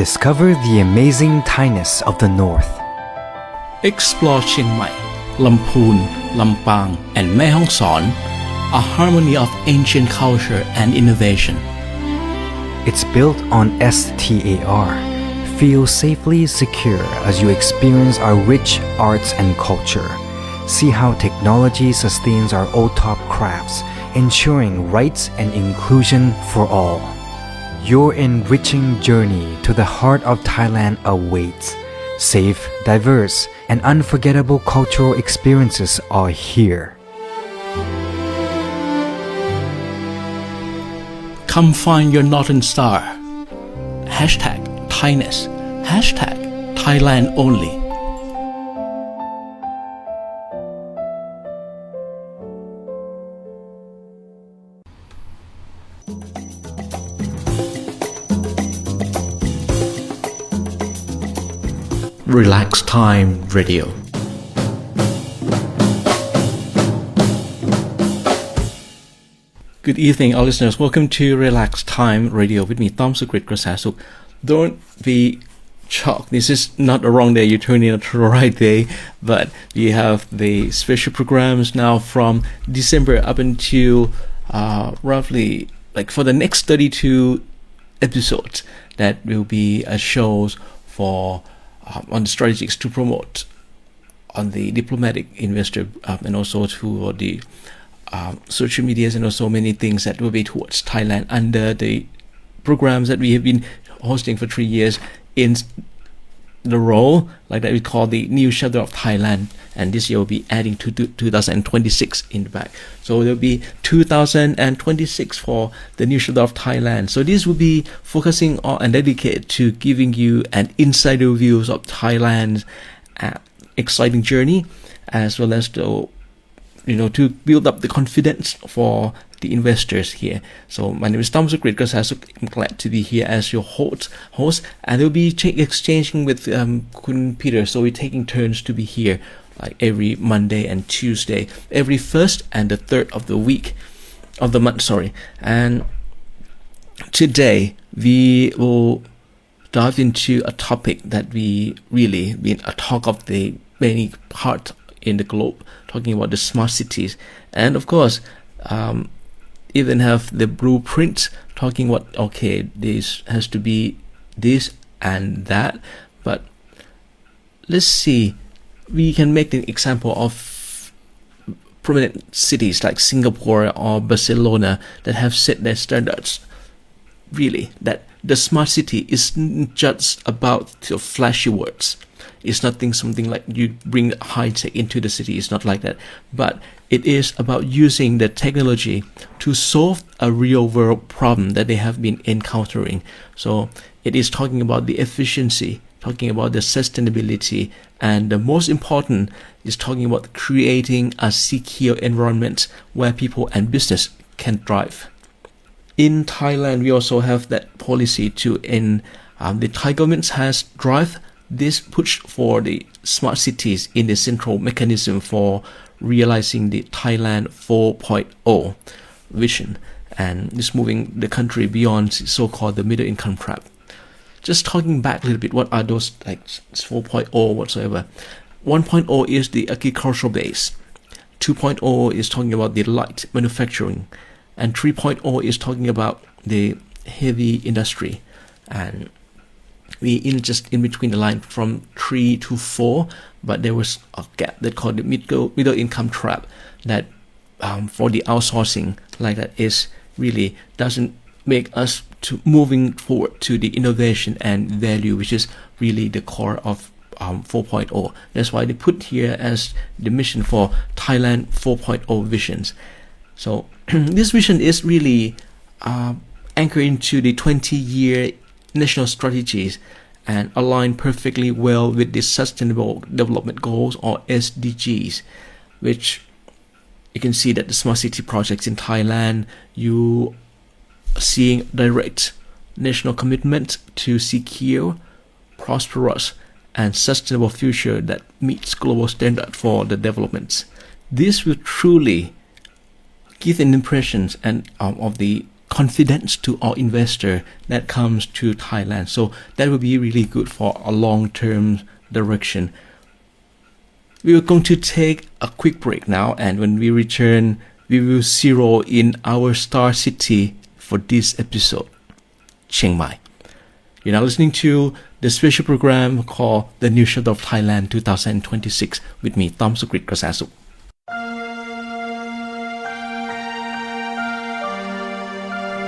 Discover the amazing Thainess of the North. Explore Chiang Mai, Lamphun, Lampang, and Mae Hong Son, a harmony of ancient culture and innovation. It's built on STAR. Feel safely secure as you experience our rich arts and culture. See how technology sustains our old-top crafts, ensuring rights and inclusion for all. Your enriching journey to the heart of Thailand awaits. Safe, diverse, and unforgettable cultural experiences are here. Come find your Northern Star. Hashtag Thainess. Hashtag ThailandOnly. Relax Time Radio. Good evening, our listeners. Welcome to Relax Time Radio with me, Tom Sukrit Krasasuk. Don't be shocked. This is not a wrong day. You turn in to the right day, but we have the special programs now from December up until roughly like for the next 32 episodes that will be shows for on strategies to promote on the diplomatic investor and also to the social medias and also many things that will be towards Thailand under the programs that we have been hosting for 3 years in the role like that we call the new chapter of Thailand, and this year will be adding to 2026 in the back, so there will be 2026 for the new chapter of Thailand. So this will be focusing on and dedicated to giving you an insider views of Thailand's exciting journey, as well as to build up the confidence for the investors here. So my name is Tom Sukrit Krasasuk. I'm glad to be here as your host, and we'll be exchanging with Kun Peter. So we're taking turns to be here like every Monday and Tuesday, every first and the third of the week of the month. And today we will dive into a topic that we really been a talk of the many parts in the globe, talking about the smart cities, and of course even have the blueprint talking what this has to be this and that. But let's see, we can make an example of prominent cities like Singapore or Barcelona that have set their standards really that the smart city isn't just about the flashy words. It's nothing something like you bring high tech into the city. It's not like that, but it is about using the technology to solve a real world problem that they have been encountering. So it is talking about the efficiency, talking about the sustainability, and the most important is talking about creating a secure environment where people and business can thrive. In Thailand, we also have that policy to end. The Thai government has drive this push for the smart cities in the central mechanism for realizing the Thailand 4.0 vision, and is moving the country beyond so-called the middle income trap. Just talking back a little bit, what are those like 4.0 whatsoever? 1.0 is the agricultural base, 2.0 is talking about the light manufacturing, and 3.0 is talking about the heavy industry, and we just in between the line from 3 to 4, but there was a gap that called the middle income trap that for the outsourcing like that is really doesn't make us to moving forward to the innovation and value, which is really the core of 4.0. That's why they put here as the mission for Thailand 4.0 visions. So this vision is really anchored into the 20-year national strategies and align perfectly well with the Sustainable Development Goals or SDGs, which you can see that the smart city projects in Thailand, you seeing direct national commitment to secure, prosperous, and sustainable future that meets global standard for the developments. This will truly give an impression and of the confidence to all investor that comes to Thailand. So that will be really good for a long-term direction. We are going to take a quick break now, and when we return, we will zero in our star city for this episode, Chiang Mai. You're now listening to the special program called The New Chapter of Thailand 2026 with me, Tom Sukrit Krasasuk.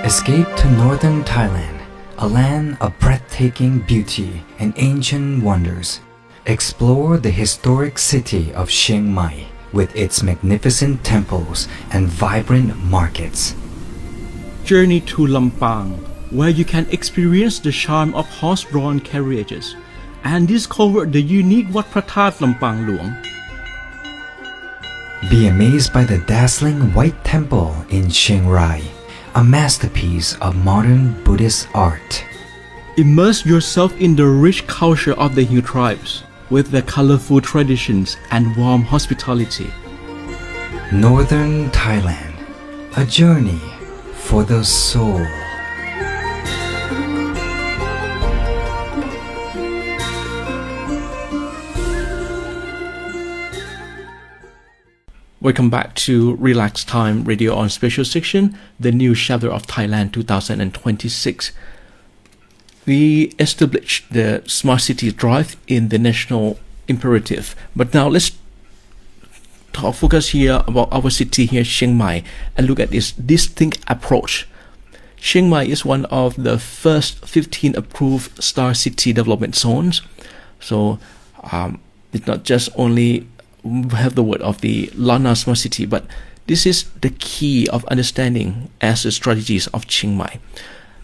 Escape to northern Thailand, a land of breathtaking beauty and ancient wonders. Explore the historic city of Chiang Mai with its magnificent temples and vibrant markets. Journey to Lampang, where you can experience the charm of horse-drawn carriages and discover the unique Wat Phra That Lampang Luang. Be amazed by the dazzling White Temple in Chiang Rai, a masterpiece of modern Buddhist art. Immerse yourself in the rich culture of the Hill tribes with their colorful traditions and warm hospitality. Northern Thailand, a journey for the soul. Welcome back to Relax Time Radio on special section, The New Chapter of Thailand 2026. We established the Smart City Drive in the national imperative, but now let's focus here about our city here, Chiang Mai, and look at this distinct approach. Chiang Mai is one of the first 15 approved Star City development zones, so it's not just only have the word of the Lana Smart City, but this is the key of understanding as the strategies of Chiang Mai.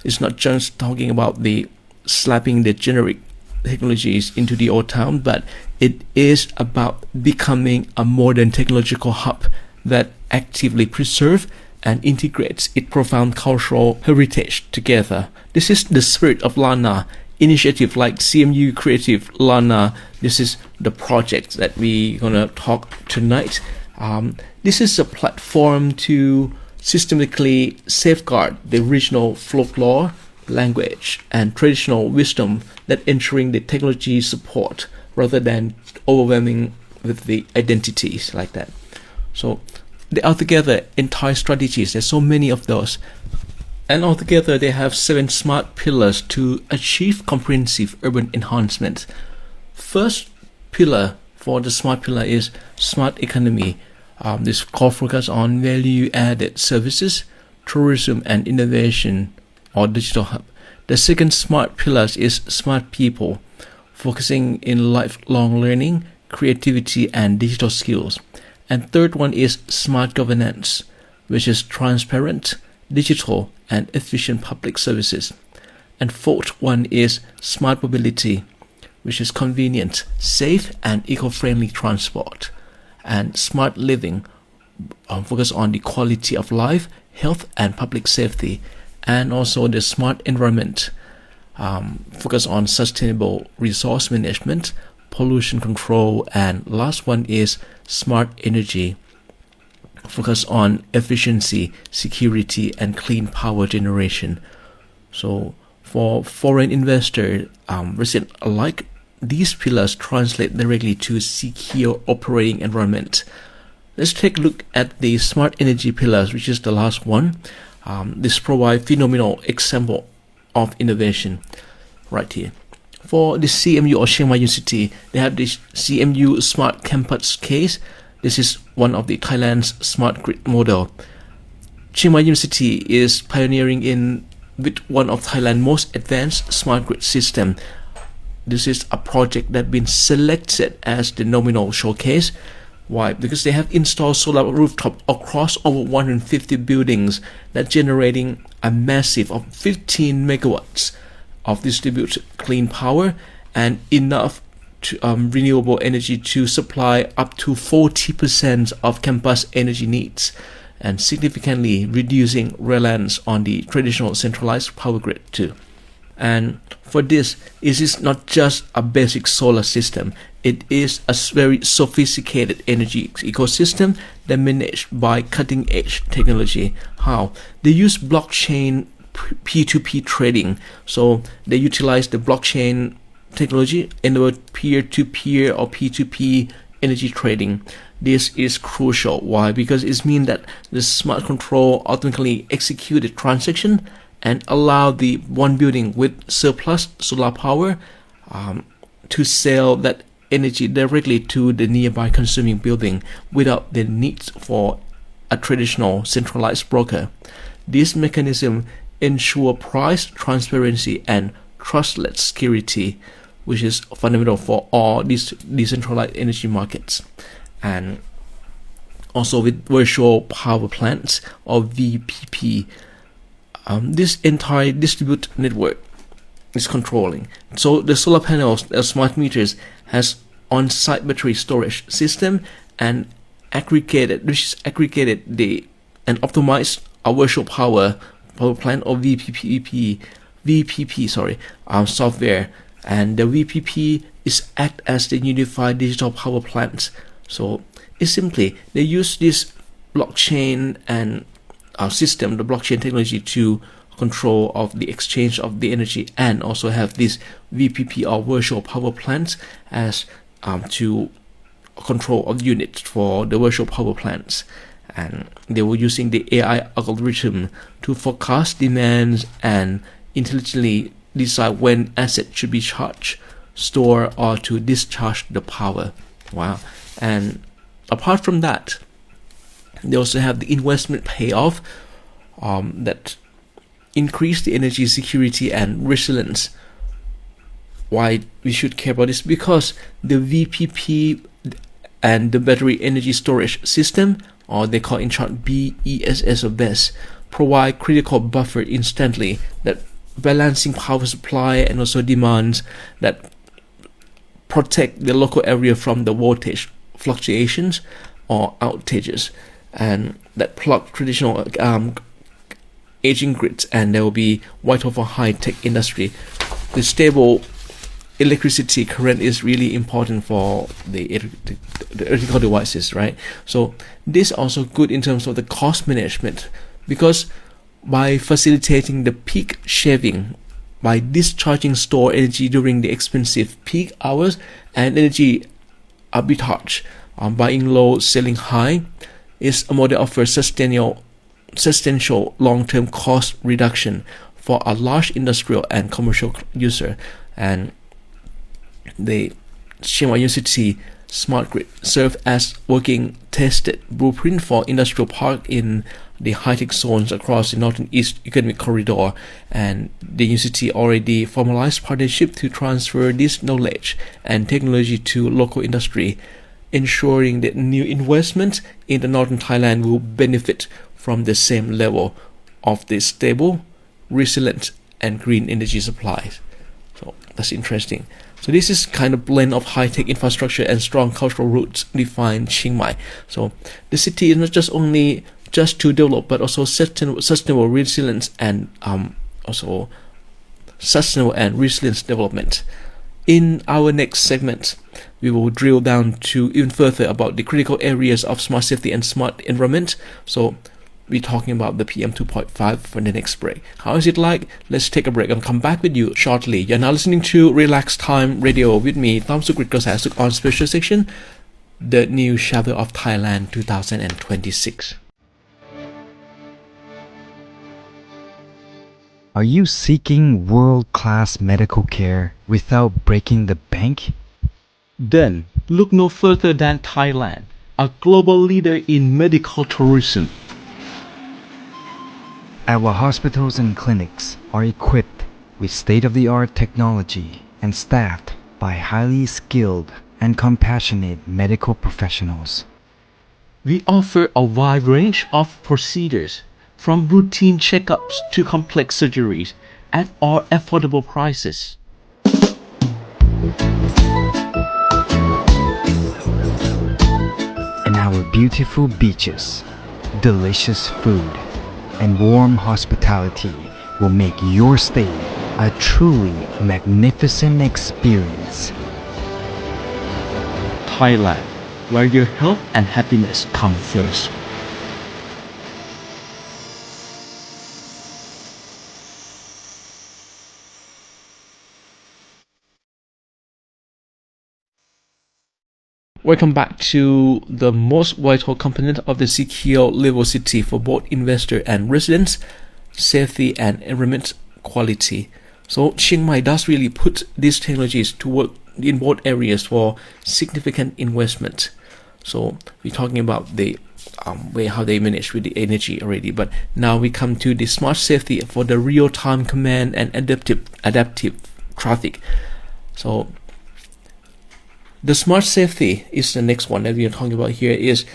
It's not just talking about the slapping the generic technologies into the old town, but it is about becoming a modern technological hub that actively preserves and integrates its profound cultural heritage together. This is the spirit of Lana. Initiative like CMU Creative Lana, this is the project that we're gonna talk tonight. This is a platform to systematically safeguard the regional folklore, language, and traditional wisdom that ensuring the technology support rather than overwhelming with the identities like that. So they are together entire strategies. There's so many of those. And altogether, they have 7 smart pillars to achieve comprehensive urban enhancement. First pillar for the smart pillar is smart economy. This core focus on value-added services, tourism, and innovation, or digital hub. The second smart pillar is smart people, focusing in lifelong learning, creativity, and digital skills. And third one is smart governance, which is transparent, digital, and efficient public services. And fourth one is smart mobility, which is convenient, safe, and eco-friendly transport. And smart living, focus on the quality of life, health, and public safety. And also the smart environment, focus on sustainable resource management, pollution control, and last one is smart energy, focus on efficiency, security, and clean power generation. So for foreign investors, resident alike, these pillars translate directly to secure operating environment. Let's take a look at the smart energy pillars, which is the last one. This provides phenomenal example of innovation right here. For the CMU or Chiang Mai University, they have this CMU Smart Campus case. This is one of the Thailand's smart grid model. Chiang Mai University is pioneering with one of Thailand's most advanced smart grid system. This is a project that's been selected as the nominal showcase. Why? Because they have installed solar rooftop across over 150 buildings that generating a massive of 15 megawatts of distributed clean power and enough to, renewable energy to supply up to 40% of campus energy needs and significantly reducing reliance on the traditional centralized power grid too. And for this, it is not just a basic solar system. It is a very sophisticated energy ecosystem that managed by cutting-edge technology. How? They use blockchain P2P trading. So they utilize the blockchain technology in the peer-to-peer or P2P energy trading. This is crucial. Why? Because it means that the smart control automatically execute the transaction and allow the one building with surplus solar power to sell that energy directly to the nearby consuming building without the need for a traditional centralized broker. This mechanism ensure price transparency and trustless security, which is fundamental for all these decentralized energy markets. And also with virtual power plants or VPP, this entire distributed network is controlling. So the solar panels, the smart meters, has on-site battery storage system and aggregated and optimized a virtual power plant or VPP software, and the VPP is act as the unified digital power plant. So it's simply they use this blockchain and system, the blockchain technology, to control of the exchange of the energy, and also have this VPP or virtual power plants as to control of units for the virtual power plants. And they were using the AI algorithm to forecast demands and intelligently decide when assets should be charged, store, or to discharge the power. Wow. And apart from that, they also have the investment payoff that increase the energy security and resilience. Why we should care about this? Because the VPP and the battery energy storage system, or they call in short BESS or BESS, provide critical buffer instantly, that balancing power supply and also demands, that protect the local area from the voltage fluctuations or outages, and that plug traditional aging grids, and they will be vital for high-tech industry. The stable electricity current is really important for the electrical devices, right? So this also good in terms of the cost management, because by facilitating the peak shaving, by discharging stored energy during the expensive peak hours, and energy arbitrage, buying low, selling high, is a model of substantial long-term cost reduction for a large industrial and commercial user. And the Chiang Mai University Smart Grid serve as working tested blueprint for industrial park in the high-tech zones across the Northeast Economic Corridor, and the university already formalized partnership to transfer this knowledge and technology to local industry, ensuring that new investments in the northern Thailand will benefit from the same level of the stable, resilient, and green energy supplies. So that's interesting. So this is kind of blend of high-tech infrastructure and strong cultural roots define Chiang Mai. So the city is not just to develop, but also sustainable resilience and also sustainable and resilience development. In our next segment, we will drill down to even further about the critical areas of smart safety and smart environment. So we're talking about the PM 2.5 for the next break. How is it like? Let's take a break and come back with you shortly. You're now listening to Relax Time Radio with me, Tom Sukrit Kasasuk, on special section, The New Chapter of Thailand 2026. Are you seeking world-class medical care without breaking the bank? Then look no further than Thailand, a global leader in medical tourism. Our hospitals and clinics are equipped with state-of-the-art technology and staffed by highly skilled and compassionate medical professionals. We offer a wide range of procedures, from routine checkups to complex surgeries, at all affordable prices. And our beautiful beaches, delicious food, and warm hospitality will make your stay a truly magnificent experience. Thailand, where your health and happiness come first. Welcome back to the most vital component of the secure livable city for both investor and residents, safety and environment quality. So Chiang Mai does really put these technologies to work in both areas for significant investment. So we're talking about the way how they manage with the energy already, but now we come to the smart safety for the real-time command and adaptive traffic. So the smart safety is the next one that we are talking about here is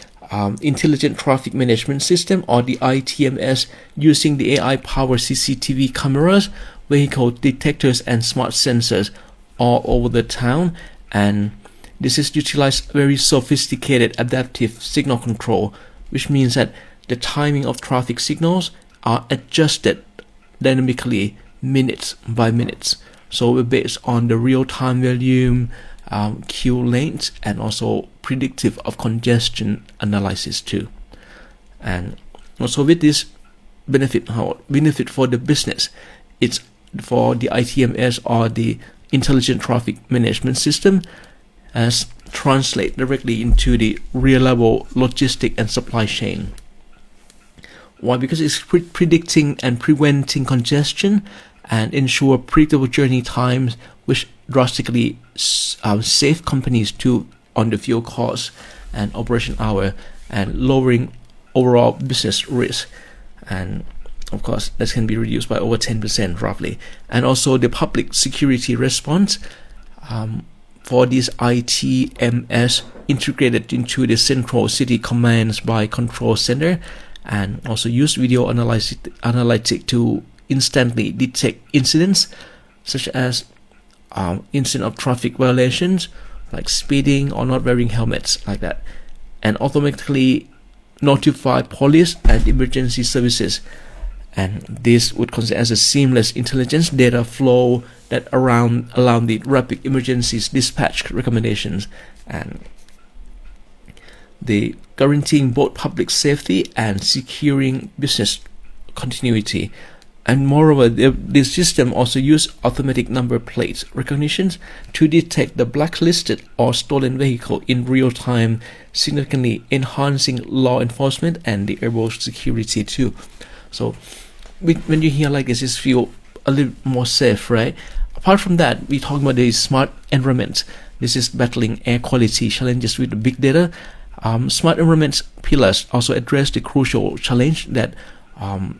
intelligent traffic management system, or the ITMS, using the AI-powered CCTV cameras, vehicle detectors and smart sensors all over the town. And this is utilized very sophisticated adaptive signal control, which means that the timing of traffic signals are adjusted dynamically minutes by minutes. So we're based on the real-time volume, queue length, and also predictive of congestion analysis too. And also with this benefit for the business, it's for the ITMS, or the intelligent traffic management system, as translate directly into the reliable logistic and supply chain. Why? Because it's predicting and preventing congestion and ensure predictable journey times, which drastically save companies too on the fuel costs and operation hour, and lowering overall business risk. And of course, that can be reduced by over 10% roughly. And also the public security response for this ITMS integrated into the central city commands by control center, and also use video analytic to instantly detect incidents such as incident of traffic violations like speeding or not wearing helmets, like that, and automatically notify police and emergency services. And this would consider as a seamless intelligence data flow that allow the rapid emergencies dispatch recommendations, and the guaranteeing both public safety and securing business continuity. And moreover, this system also use automatic number plate recognitions to detect the blacklisted or stolen vehicle in real time, significantly enhancing law enforcement and the airborne security too. So when you hear like this, you feel a little more safe, right? Apart from that, we talk about the smart environment. This is battling air quality challenges with the big data. Smart environment pillars also address the crucial challenge that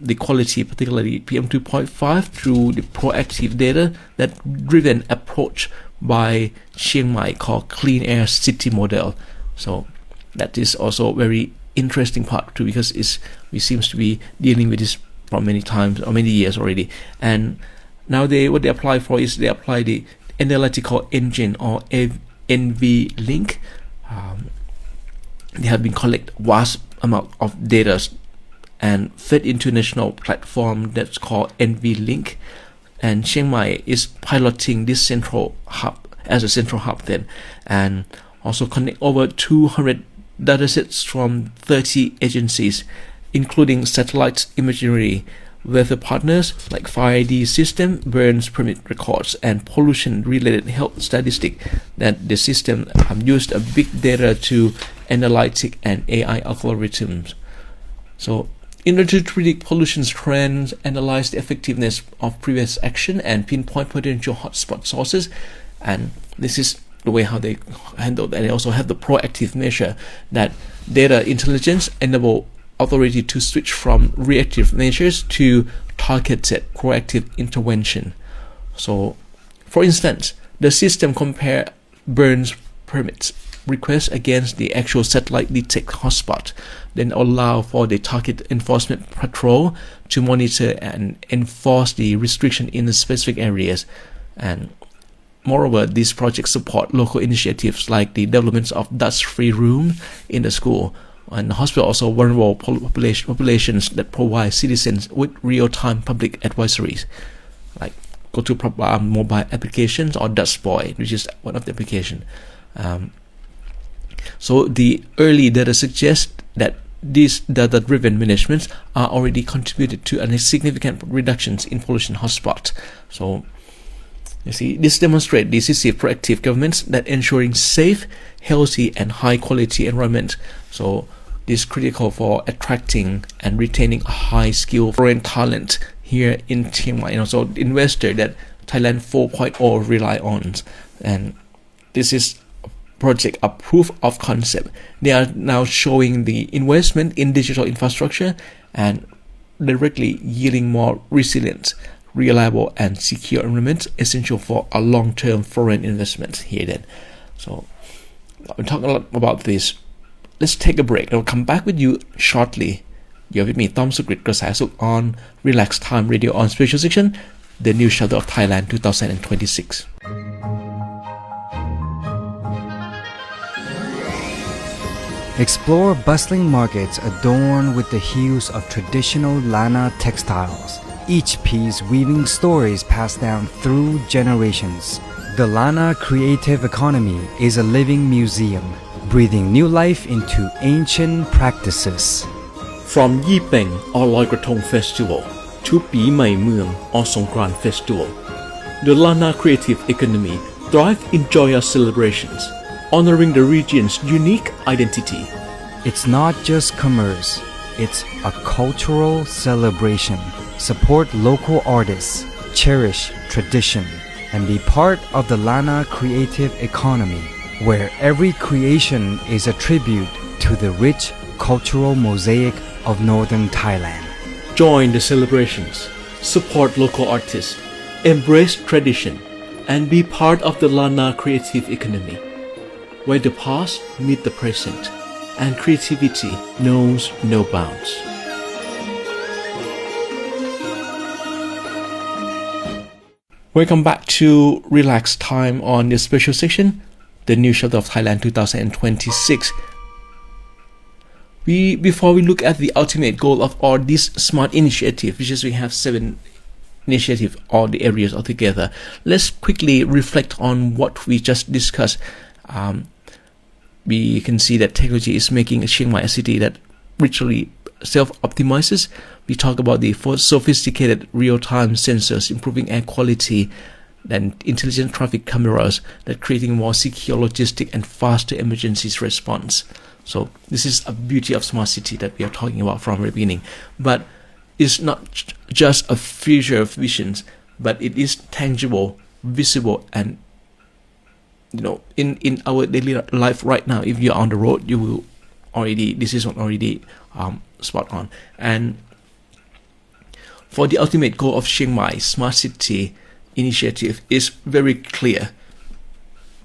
the quality, particularly PM 2.5, through the proactive data that driven approach by Chiang Mai called Clean Air City Model. So that is also very interesting part too, because we seems to be dealing with this for many times or many years already. And now what they apply for is they apply the analytical engine, or NV-Link. They have been collect vast amount of data and fed into national platform that's called NV-Link, and Chiang Mai is piloting this central hub as a central hub then, and also connect over 200 datasets from 30 agencies, including satellite imagery, weather partners like PRD system, burns permit records, and pollution-related health statistics. That the system used a big data to analytic and AI algorithms. So in order to predict pollution trends, analyze the effectiveness of previous action, and pinpoint potential hotspot sources, and this is the way how they handle that. They also have the proactive measure that data intelligence enable authority to switch from reactive measures to targeted proactive intervention. So, for instance, the system compare burns permits requests against the actual satellite detect hotspot, then allow for the target enforcement patrol to monitor and enforce the restriction in the specific areas. And moreover, these projects support local initiatives like the development of dust-free room in the school, and the hospital also vulnerable populations that provide citizens with real-time public advisories. Like go to mobile applications or Dutchboy, which is one of the application. So the early data suggests that these data-driven managements are already contributed to a significant reductions in pollution hotspot. So you see, this demonstrates decisive proactive governments that ensuring safe, healthy, and high-quality environment. So this is critical for attracting and retaining a high-skilled foreign talent here in Chiang Mai, and also investor that Thailand 4.0 rely on. And this is project a proof of concept. They are now showing the investment in digital infrastructure and directly yielding more resilient, reliable, and secure environment essential for a long-term foreign investment here then. So I'll talk a lot about this. Let's take a break. I'll come back with you shortly. You're with me, Tom Sukrit Krasasuk, on Relax Time Radio on Special Section, the New Chapter of Thailand 2026. Explore bustling markets adorned with the hues of traditional Lana textiles, each piece weaving stories passed down through generations. The Lana creative economy is a living museum, breathing new life into ancient practices. From Yi Peng or Loi Krathong Festival to Pi Mai Mueang or Songkran Festival, the Lana creative economy thrives in joyous celebrations, honoring the region's unique identity. It's not just commerce, it's a cultural celebration. Support local artists, cherish tradition, and be part of the Lana creative economy, where every creation is a tribute to the rich cultural mosaic of northern Thailand. Join the celebrations, support local artists, embrace tradition, and be part of the Lana creative economy, where the past meets the present and creativity knows no bounds. Welcome back to Relax Time on this special section, the New Chapter of Thailand 2026. Before we look at the ultimate goal of all this smart initiative, which is we have 7 initiatives, all the areas altogether, let's quickly reflect on what we just discussed. We can see that technology is making Chiang Mai a city that richly self-optimizes. We talk about the sophisticated real-time sensors improving air quality, then intelligent traffic cameras that creating more secure logistic and faster emergencies response. So this is a beauty of smart city that we are talking about from the beginning. But it's not just a future of visions, but it is tangible, visible, and in our daily life right now. If you're on the road, you will already, this is already spot on. And for the ultimate goal of Chiang Mai Smart City initiative is very clear.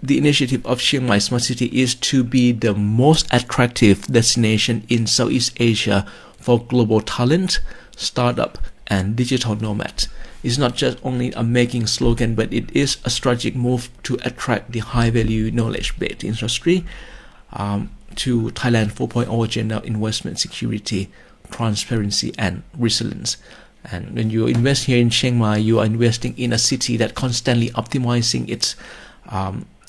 The initiative of Chiang Mai Smart City is to be the most attractive destination in Southeast Asia for global talent, startup, and digital nomads. It's not just only a making slogan, but it is a strategic move to attract the high-value knowledge-based industry to Thailand 4.0 agenda investment security, transparency, and resilience. And when you invest here in Chiang Mai, you are investing in a city that constantly optimizing its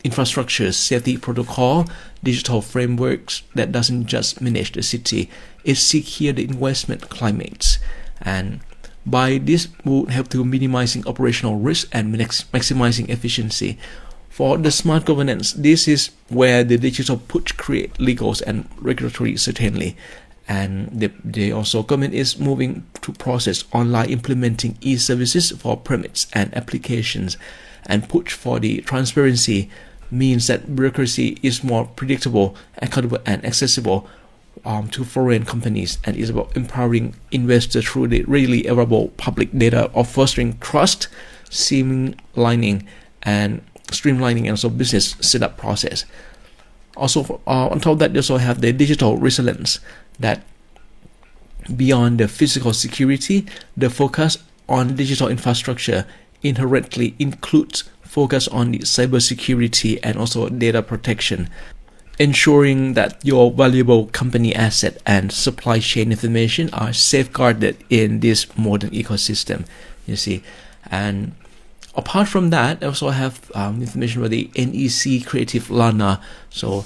infrastructure, safety protocol, digital frameworks that doesn't just manage the city, it secure the investment climates. And by this would help to minimizing operational risk and maximizing efficiency. For the smart governance, this is where the digital push create legal and regulatory certainty. And the also government is moving to process online implementing e-services for permits and applications, and push for the transparency means that bureaucracy is more predictable, accountable, and accessible to foreign companies, and is about empowering investors through the readily available public data of fostering trust, streamlining and also business setup process. Also, on top of that, you also have the digital resilience that beyond the physical security, the focus on digital infrastructure inherently includes focus on the cybersecurity and also data protection, ensuring that your valuable company asset and supply chain information are safeguarded in this modern ecosystem, you see. And apart from that, I also have information about the NEC Creative Lana. So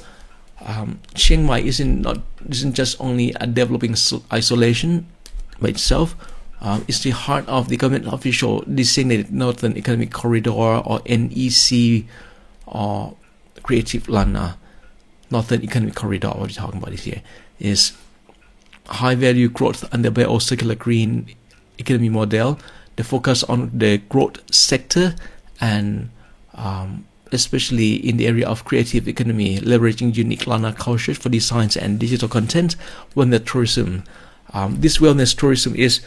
Chiang Mai isn't just only a developing isolation by itself. It's the heart of the government official designated Northern Economic Corridor, or NEC, or Creative Lana. Northern Economic Corridor, what we're talking about here, is high value growth under bio-circular green economy model. The focus on the growth sector and especially in the area of creative economy, leveraging unique Lana culture for designs and digital content. Wellness tourism. This wellness tourism is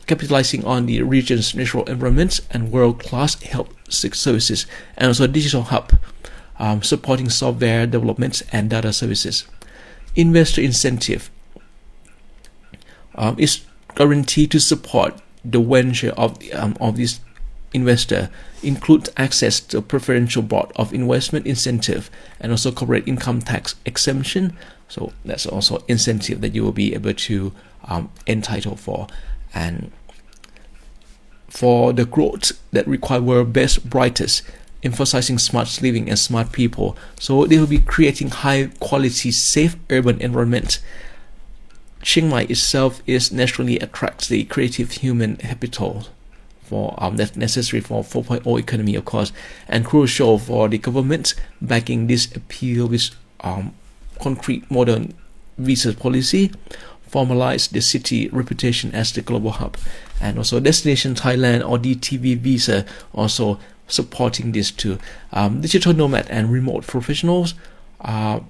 capitalizing on the region's natural environments and world-class health services, and also a digital hub supporting software development and data services. Investor incentive is guaranteed to support the venture of this investor, include access to preferential board of investment incentive and also corporate income tax exemption. So that's also incentive that you will be able to entitle for. And for the growth that require world best brightest, emphasizing smart living and smart people. So they will be creating high quality safe urban environment. Chiang Mai itself is naturally attracts the creative human capital for that's necessary for 4.0 economy, of course, and crucial for the government backing this appeal with concrete modern visa policy, formalize the city reputation as the global hub, and also Destination Thailand, or DTV visa, also supporting this too. Digital nomad and remote professionals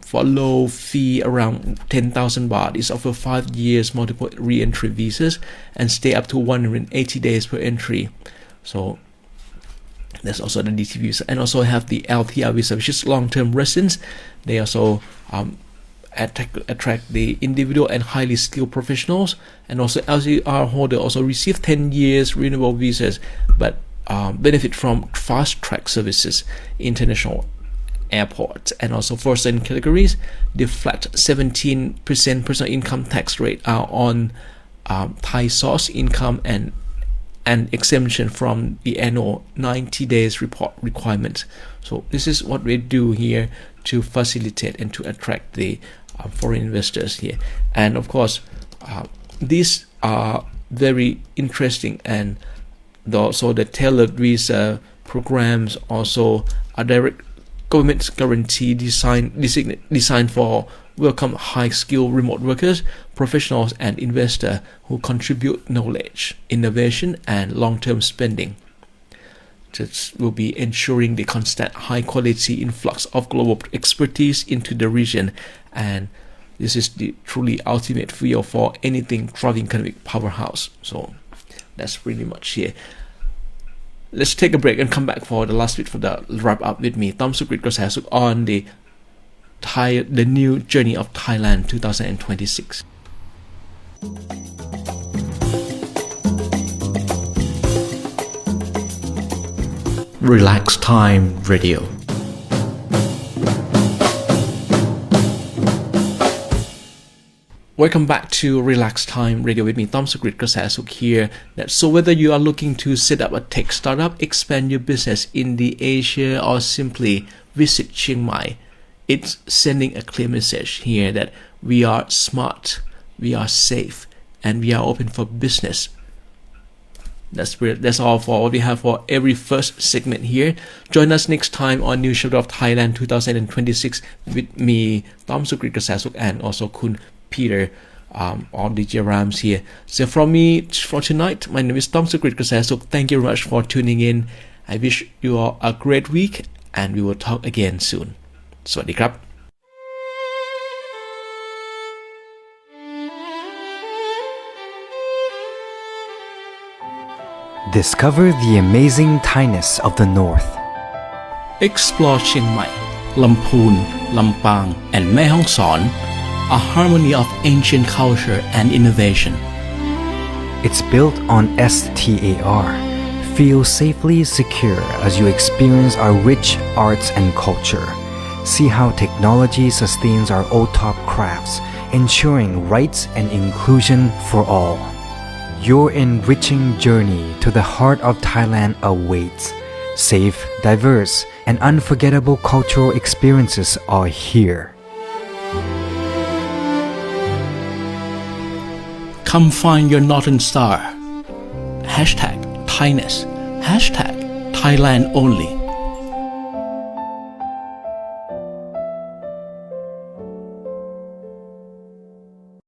for low fee around 10,000 baht is offered 5 years multiple re-entry visas and stay up to 180 days per entry. So there's also the DTV visa, and also have the LTR visa, which is long-term residence. They also attract the individual and highly skilled professionals, and also LTR holder also receive 10 years renewable visas, but benefit from fast track services, international airports, and also for certain categories, the flat 17% personal income tax rate are on Thai source income and exemption from the annual 90 days report requirement. So this is what we do here to facilitate and to attract the foreign investors here. And of course, these are very interesting, and also the tailored visa programs also are direct government guarantee designed for welcome high-skilled remote workers, professionals, and investors who contribute knowledge, innovation, and long-term spending. This will be ensuring the constant high-quality influx of global expertise into the region, and this is the truly ultimate field for anything driving economic powerhouse. So that's pretty much here. Let's take a break and come back for the last bit for the wrap up with me, Tom Sukrit Krasasuk, on the new journey of Thailand 2026. Relax Time Radio. Welcome back to Relax Time Radio with me, Tom Sukrit Krasasuk here. So whether you are looking to set up a tech startup, expand your business in the Asia, or simply visit Chiang Mai, it's sending a clear message here that we are smart, we are safe, and we are open for business. That's all for what we have for every first segment here. Join us next time on New Chapter of Thailand 2026 with me, Tom Sukrit Krasasuk, and also Kun Peter, all DJ Rams here. So from me for tonight, my name is Tom Sukrit Krasasuk. Thank you very much for tuning in. I wish you all a great week, and we will talk again soon. สวัสดีครับ Discover the amazing Thainess of the North. Explore Chiang Mai, Lamphun, Lampang, and Mae Hong Son, a harmony of ancient culture and innovation. It's built on STAR. Feel safely secure as you experience our rich arts and culture. See how technology sustains our OTOP crafts, ensuring rights and inclusion for all. Your enriching journey to the heart of Thailand awaits. Safe, diverse, and unforgettable cultural experiences are here. Come find your Northern Star. #Thainess. #ThailandOnly.